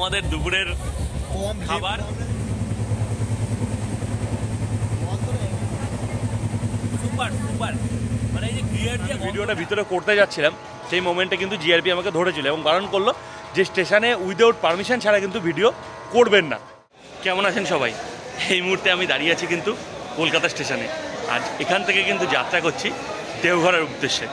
আমাদের দুপুরের খাবার। সুপার সুপার, মানে এই যে ভিডিওটা ভিতরে করতে যাচ্ছিলাম সেই মোমেন্টে কিন্তু জিআরপি আমাকে ধরেছিল এবং বারণ করলো যে স্টেশনে উইদাউট পারমিশন ছাড়া কিন্তু ভিডিও করবেন না। কেমন আছেন সবাই? এই মুহূর্তে আমি দাঁড়িয়ে আছি কিন্তু কলকাতা স্টেশনে। আজ এখান থেকে কিন্তু যাত্রা করছি দেওঘরের উদ্দেশ্যে।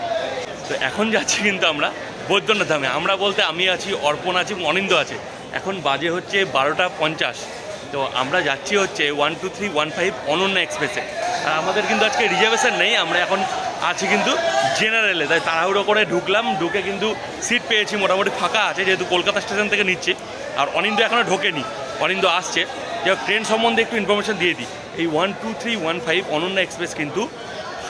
তো এখন যাচ্ছি কিন্তু আমরা বৈদ্যনাথ ধামে। আমরা বলতে আমি আছি, অর্পণ আছে, অনিন্দ আছে। এখন বাজে হচ্ছে 12:50। তো আমরা যাচ্ছি হচ্ছে 12315 অনন্যা এক্সপ্রেসে। আর আমাদের কিন্তু আজকে রিজার্ভেশন নেই, আমরা এখন আছি কিন্তু জেনারেলে। তাই তাড়াহুড়ো করে ঢুকলাম, ঢুকে কিন্তু সিট পেয়েছি, মোটামুটি ফাঁকা আছে যেহেতু কলকাতা স্টেশন থেকে নিচ্ছি। আর অনিন্দ এখনও ঢোকেনি, অনিন্দ আসছে। যাই ট্রেন সম্বন্ধে একটু ইনফরমেশন দিয়ে দিই। এই 12315 অনন্যা এক্সপ্রেস কিন্তু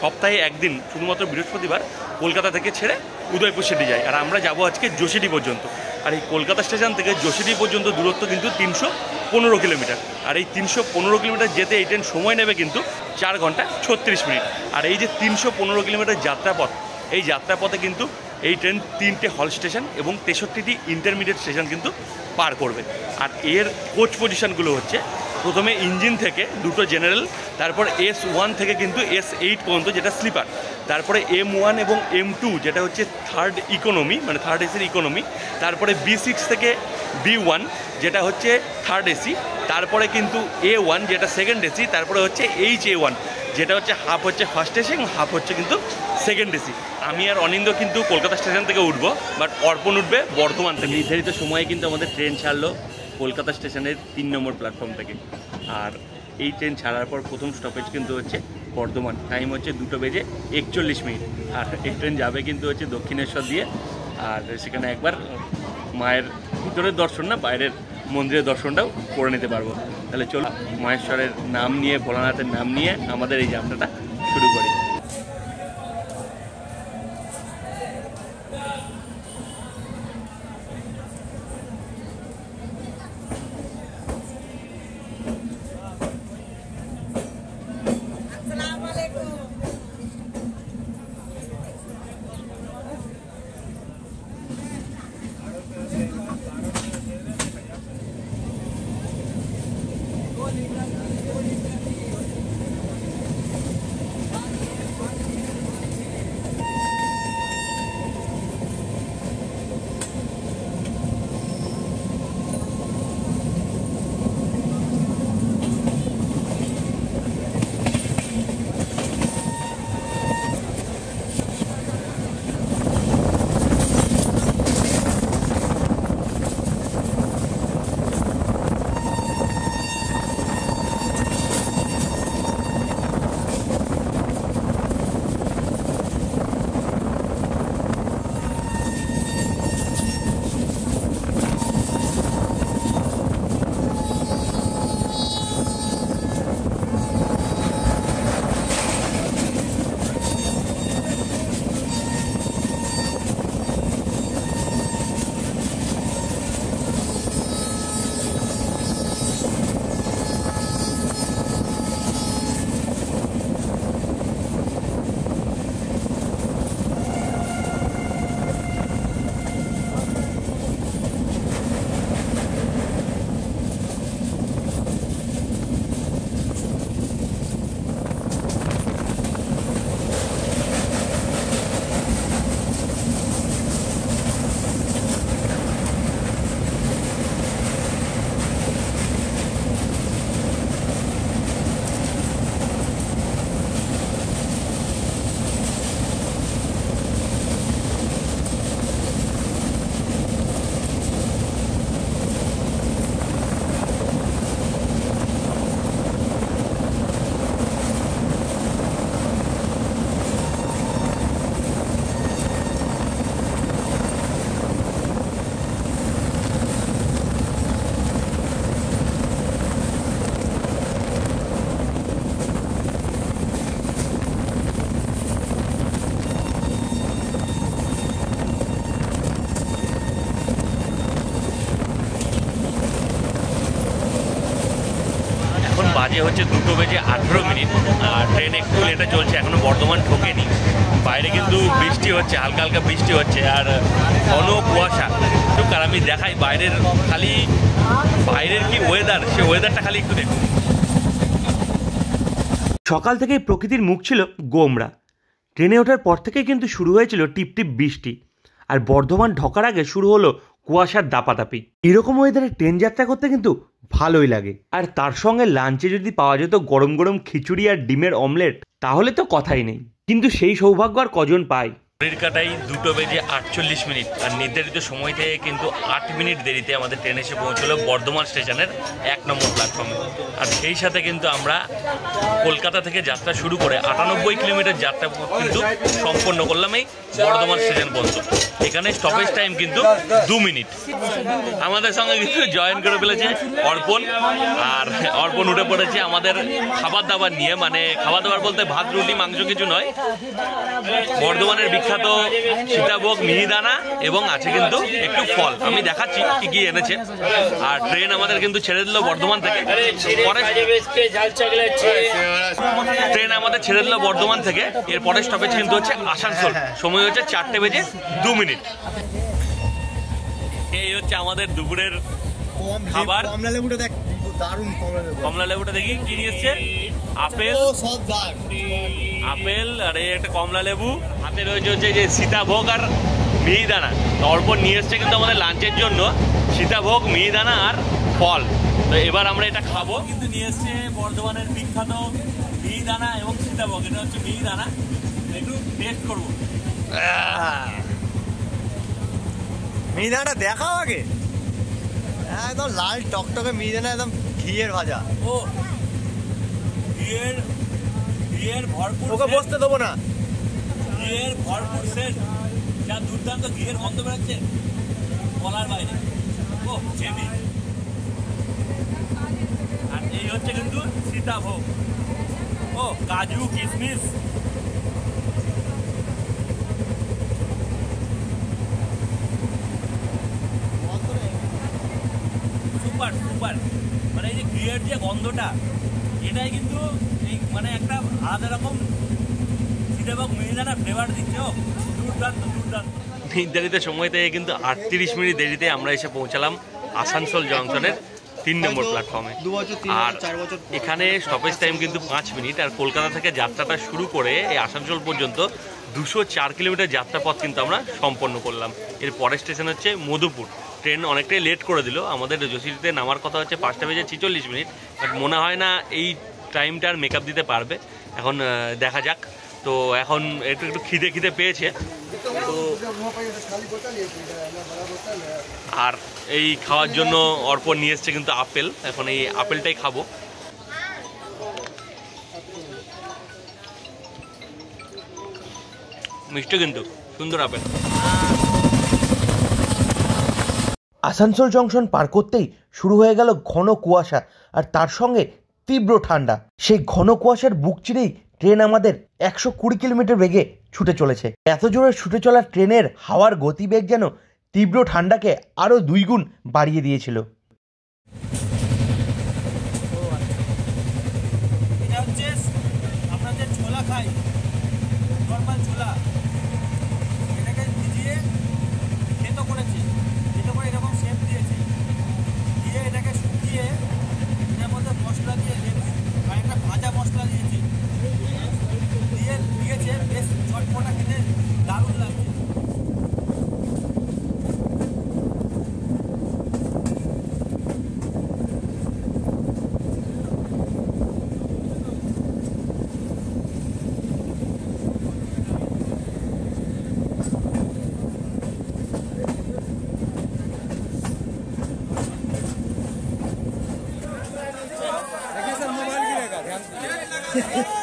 সপ্তাহে একদিন শুধুমাত্র বৃহস্পতিবার কলকাতা থেকে ছেড়ে উদয়পুর সিটি যায়। আর আমরা যাব আজকে যোশীডি পর্যন্ত। আর এই কলকাতা স্টেশন থেকে যোশীডি পর্যন্ত দূরত্ব কিন্তু 315 কিলোমিটার। আর এই 315 কিলোমিটার যেতে এই ট্রেন সময় নেবে কিন্তু 4 ঘন্টা 36 মিনিট। আর এই যে 315 কিলোমিটার যাত্রাপথ, এই যাত্রাপথে কিন্তু এই ট্রেন 3টে হল স্টেশন এবং 63টি ইন্টারমিডিয়েট স্টেশন কিন্তু পার করবে। আর এর কোচ পজিশনগুলো হচ্ছে প্রথমে ইঞ্জিন থেকে 2টো জেনারেল, তারপর S1 থেকে কিন্তু S8 পর্যন্ত যেটা স্লিপার, তারপরে M1 এবং M2 যেটা হচ্ছে থার্ড ইকোনমি, মানে থার্ড এসির ইকোনমি, তারপরে B6 থেকে B1 যেটা হচ্ছে থার্ড এসি, তারপরে কিন্তু A1 যেটা সেকেন্ড এসি, তারপরে হচ্ছে HA1 যেটা হচ্ছে হাফ হচ্ছে ফার্স্ট এসি এবং হাফ হচ্ছে কিন্তু সেকেন্ড এসি। আমি আর অনিন্দ কিন্তু কলকাতা স্টেশন থেকে উঠবো, বাট অর্পণ উঠবে বর্ধমান থেকে। নির্ধারিত সময়ে কিন্তু আমাদের ট্রেন ছাড়লো কলকাতা স্টেশনের 3 নম্বর প্ল্যাটফর্ম থেকে। আর এই ট্রেন ছাড়ার পর প্রথম স্টপেজ কিন্তু হচ্ছে বর্ধমান। টাইম হচ্ছে 2:41। আর এই ট্রেন যাবে কিন্তু হচ্ছে দক্ষিণেশ্বর দিয়ে। আর সেখানে একবার মায়ের ভিতরের দর্শন না, বাইরের মন্দিরের দর্শনটাও করে নিতে পারবো। তাহলে চলো মহেশ্বরের নাম নিয়ে, ভোলানাথের নাম নিয়ে আমাদের এই যাত্রাটা শুরু করি। বাজে হচ্ছে 2:18, আর ট্রেন একটু লেটে চলছে, এখনও বর্ধমান ঢোকেনি। বাইরে কিন্তু বৃষ্টি হচ্ছে, হালকা হালকা বৃষ্টি হচ্ছে, আর ঘন কুয়াশা। আর আমি দেখাই বাইরের কি ওয়েদার, সে ওয়েদারটা খালি একটু দেখুন। সকাল থেকেই প্রকৃতির মুখ ছিল গোমরা। ট্রেনে ওঠার পর থেকেই কিন্তু শুরু হয়েছিল টিপটিপ বৃষ্টি, আর বর্ধমান ঢোকার আগে শুরু হলো কুয়াশার দাপাদাপি। এরকম ওয়েদারে ট্রেন যাত্রা করতে কিন্তু ভালোই লাগে, আর তার সঙ্গে লাঞ্চে যদি পাওয়া যেত গরম গরম খিচুড়ি আর ডিমের অমলেট, তাহলে তো কথাই নেই। কিন্তু সেই সৌভাগ্য আর কজন পায়। ঘড়ির কাটাই 2:48, আর নির্ধারিত সময় থেকে কিন্তু 8 মিনিট দেরিতে আমাদের ট্রেন এসে পৌঁছলো বর্ধমান স্টেশনের 1 নম্বর প্ল্যাটফর্মে। আর সেই সাথে কিন্তু আমরা কলকাতা থেকে যাত্রা শুরু করে 98 কিলোমিটার যাত্রা কিন্তু সম্পন্ন করলাম এই বর্ধমান স্টেশন পর্যন্ত। এখানে স্টপেজ টাইম কিন্তু 2 মিনিট। আমাদের সঙ্গে কিন্তু জয়েন করে ফেলেছে অর্পণ, আর অর্পণ উঠে পড়েছে আমাদের খাবার দাবার নিয়ে, মানে খাবার দাবার বলতে ভাত রুটি মাংস কিছু নয়, বর্ধমানের বিখ্যাত সীতাভোগ, মিহিদানা এবং আছে কিন্তু একটু ফল। আমি দেখাচ্ছি কি কি এনেছে। আর ট্রেন আমাদের কিন্তু ছেড়ে দিল বর্ধমান থেকে, এর পরের স্টপেজ কিন্তু হচ্ছে আসানসোল। সময় হচ্ছে 4:02। এই হচ্ছে আমাদের দুপুরের খাবার। কমলা লেবুটা দেখি কি নিয়ে এসছে। আপেল আর এই একটা কমলা লেবু, হাতে রয়েছে হচ্ছে যে সীতাভোগ আর মিহিদানা। অর্পণ নিয়ে এসছে কিন্তু আমাদের লাঞ্চের জন্য সীতাভোগ, মিহিদানা আর ফল। তো এবার আমরা এটা খাবো। কিন্তু নিয়ে এসছে বর্ধমানের বিখ্যাত মিহিদানা এবং সীতাভোগ। এটা হচ্ছে মিহিদানা, একটু টেস্ট করবো। মিহিদানাটা দেখাও আগে। একদম লাল টকটকে মিহিদানা, একদম ঘিয়ের ভাজা। ও ঘিয়ের ভরপুর, ওকে বসতে দেবো না। ঘিয়ের ভরপুর সেন্ট, যা দুর্দান্ত ঘিয়ের গন্ধ বেরোচ্ছে বলার বাইরে। ও জেমি। আর এই হচ্ছে কিন্তু সীতাভোগ। ও কাজু কিশমিশ। সুপার সুপার, মানে এই যে ঘিয়ের যে গন্ধটা, এটাই কিন্তু এই মানে একটা আলাদা রকম সীতাভোগ মিহিদানা ফ্লেভার দিচ্ছে। ও দুর্দান্ত দুর্দান্ত। নির্ধারিত সময় থেকে কিন্তু 38 মিনিট দেরিতে আমরা এসে পৌঁছালাম আসানসোল জংশনের 3 নম্বর প্ল্যাটফর্মে। আর এখানে স্টপেজ টাইম কিন্তু 5 মিনিট। আর কলকাতা থেকে যাত্রাটা শুরু করে এই আসানসোল পর্যন্ত 204 কিলোমিটার যাত্রাপথ কিন্তু আমরা সম্পন্ন করলাম। এর পরের স্টেশন হচ্ছে মধুপুর। ট্রেন অনেকটাই লেট করে দিল, আমাদের যশোরিতে নামার কথা হচ্ছে 5:46, বাট মনে হয় না এই টাইমটা আর মেকআপ দিতে পারবে। এখন দেখা যাক। তো এখন একটু একটু খিদে পেয়েছে, তো আর এই খাওয়ার জন্য অর্পণ নিয়ে এসছে কিন্তু আপেল। এখন এই আপেলটাই খাবো। মিষ্টি কিন্তু সুন্দর আপেল। আসানসোল জংশন পার করতেই শুরু হয়ে গেল ঘন কুয়াশা, আর তার সঙ্গে তীব্র ঠান্ডা। সেই ঘন কুয়াশার বুক চিরেই ট্রেন আমাদের 120 কিলোমিটার বেগে ছুটে চলেছে। এত জোরে ছুটে চলা ট্রেনের হাওয়ার গতিবেগ যেন তীব্র ঠান্ডাকে আরও 2 গুণ বাড়িয়ে দিয়েছিল। এটা হচ্ছে আমরা যে ছোলা খাই, নর্মাল ছোলা, এটাকে ভিজিয়ে খেতো করেছি, খেতো করে এরকম শেপ দিয়েছি, দিয়ে এটাকে শুকিয়ে এটার মধ্যে মশলা দিয়ে লেবু আর একটা ভাজা মশলা দিয়েছি, দিয়ে দিয়েছে। বেশ চটপটা খেতে দারুণ লাগছে।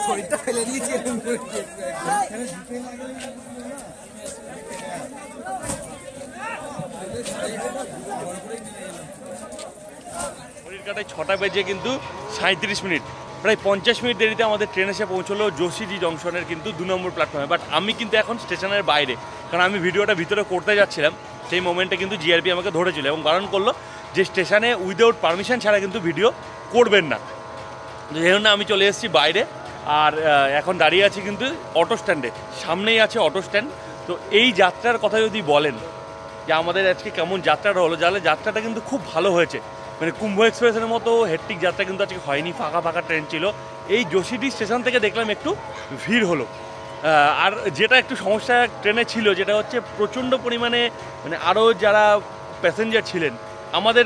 শরীরটা ফেলে দিয়েছি। ঘড়ির কাটায় 6টা বেজে কিন্তু 37 মিনিট, প্রায় 50 মিনিট দেরিতে আমাদের ট্রেন এসে পৌঁছলো যোশীজি জংশনের কিন্তু 2 নম্বর প্ল্যাটফর্মে। বাট আমি কিন্তু এখন স্টেশনের বাইরে, কারণ আমি ভিডিওটা ভিতরে করতে যাচ্ছিলাম। সেই মোমেন্টে কিন্তু জিআরপি আমাকে ধরেছিল এবং বারণ করলো যে স্টেশনে উইদাউট পারমিশন ছাড়া কিন্তু ভিডিও করবেন না। এই জন্য আমি চলে এসেছি বাইরে। আর এখন দাঁড়িয়ে আছি কিন্তু অটো স্ট্যান্ডে, সামনেই আছে অটো স্ট্যান্ড। তো এই যাত্রার কথা যদি বলেন যে আমাদের আজকে কেমন যাত্রাটা হলো, যাহলে যাত্রাটা কিন্তু খুব ভালো হয়েছে। মানে কুম্ভ এক্সপ্রেসের মতো হেট্টিক যাত্রা কিন্তু আজকে হয়নি, ফাঁকা ফাঁকা ট্রেন ছিল। এই যোশীডি স্টেশন থেকে দেখলাম একটু ভিড় হলো। আর যেটা একটু সমস্যা ট্রেনে ছিল যেটা হচ্ছে প্রচণ্ড পরিমাণে মানে আরও যারা প্যাসেঞ্জার ছিলেন আমাদের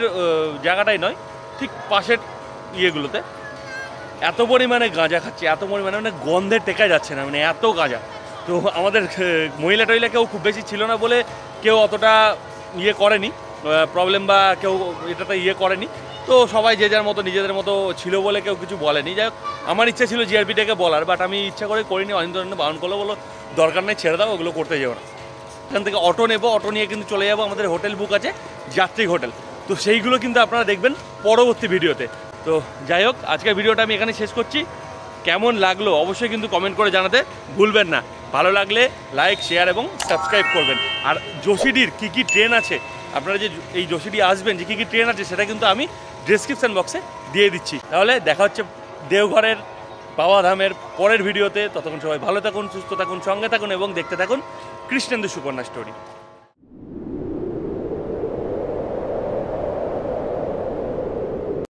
জায়গাটাই নয়, ঠিক পাশের ইয়েগুলোতে এত পরিমাণে গাঁজা খাচ্ছে, এত পরিমাণে মানে গন্ধে টেকা যাচ্ছে না, মানে এত গাঁজা। তো আমাদের মহিলা টহিলা কেউ খুব বেশি ছিল না বলে কেউ অতটা ইয়ে করেনি প্রবলেম, বা কেউ এটাতে ইয়ে করেনি। তো সবাই যে যার মতো নিজেদের মতো ছিল বলে কেউ কিছু বলেনি। যাই হোক, আমার ইচ্ছা ছিল জিআরপিটাকে বলার, বাট আমি ইচ্ছা করে করিনি। অনিন্দ্র বারণ করলো, বলো দরকার নেই, ছেড়ে দাও, ওগুলো করতে যাবো না। এখান থেকে অটো নেবো, অটো নিয়ে কিন্তু চলে যাবো, আমাদের হোটেল বুক আছে, যাত্রী হোটেল। তো সেইগুলো কিন্তু আপনারা দেখবেন পরবর্তী ভিডিওতে। তো যাই হোক, আজকের ভিডিওটা আমি এখানে শেষ করছি। কেমন লাগলো অবশ্যই কিন্তু কমেন্ট করে জানাতে ভুলবেন না। ভালো লাগলে লাইক, শেয়ার এবং সাবস্ক্রাইব করবেন। আর যোশীডির কী কী ট্রেন আছে, আপনারা যে এই যোশীডি আসবেন যে কী কী ট্রেন আছে সেটা কিন্তু আমি ডেসক্রিপশান বক্সে দিয়ে দিচ্ছি। তাহলে দেখা হচ্ছে দেওঘরের বাবাধামের পরের ভিডিওতে। ততক্ষণ সবাই ভালো থাকুন, সুস্থ থাকুন, সঙ্গে থাকুন এবং দেখতে থাকুন কৃষ্ণেন্দু সুকন্যা স্টোরি।